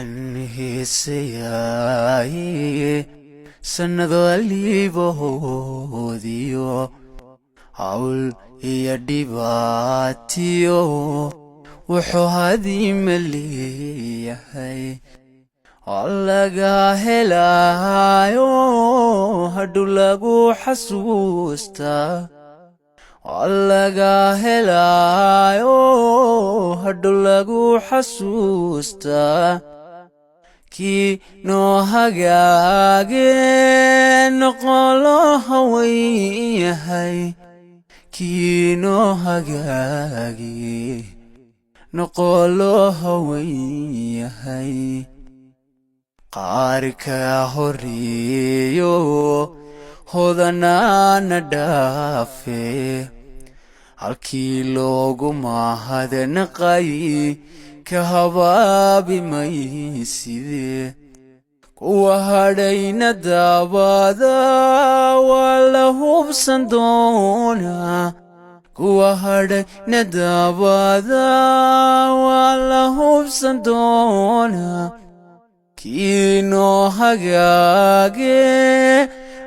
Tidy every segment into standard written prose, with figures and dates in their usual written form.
عنه السياي سند اللي بهوديو عول يدباتيو وحو هذي مليحي allaga helayo haduu lagu xasuusta allaga helayo haduu lagu xasuusta ki no hagaage noqolo hawayhay ki no hagaage noqolo hawayhay qaarka horiyo hodanana dhaafe halkii loogu mahadnaqay ka habaabi mayside kuwa hadhayna daabada waa la hubsan doonaa kuwa hadhayna daabada waa la hubsan doonaa kino hagaage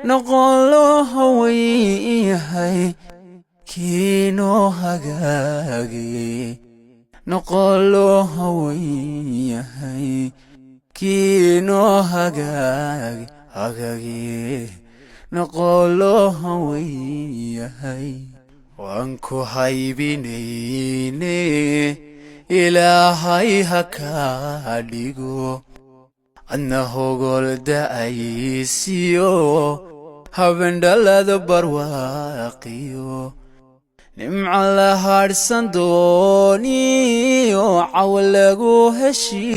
noqolo hawayhay kino hagaage noqolo hawayhay kino hagaage noqolo hawayhay waan ku haybinayne ilaahay haka dhigo أنه قول دايسيو هبن دلد برواقيو نم على هارسان دوني وعولقو هشي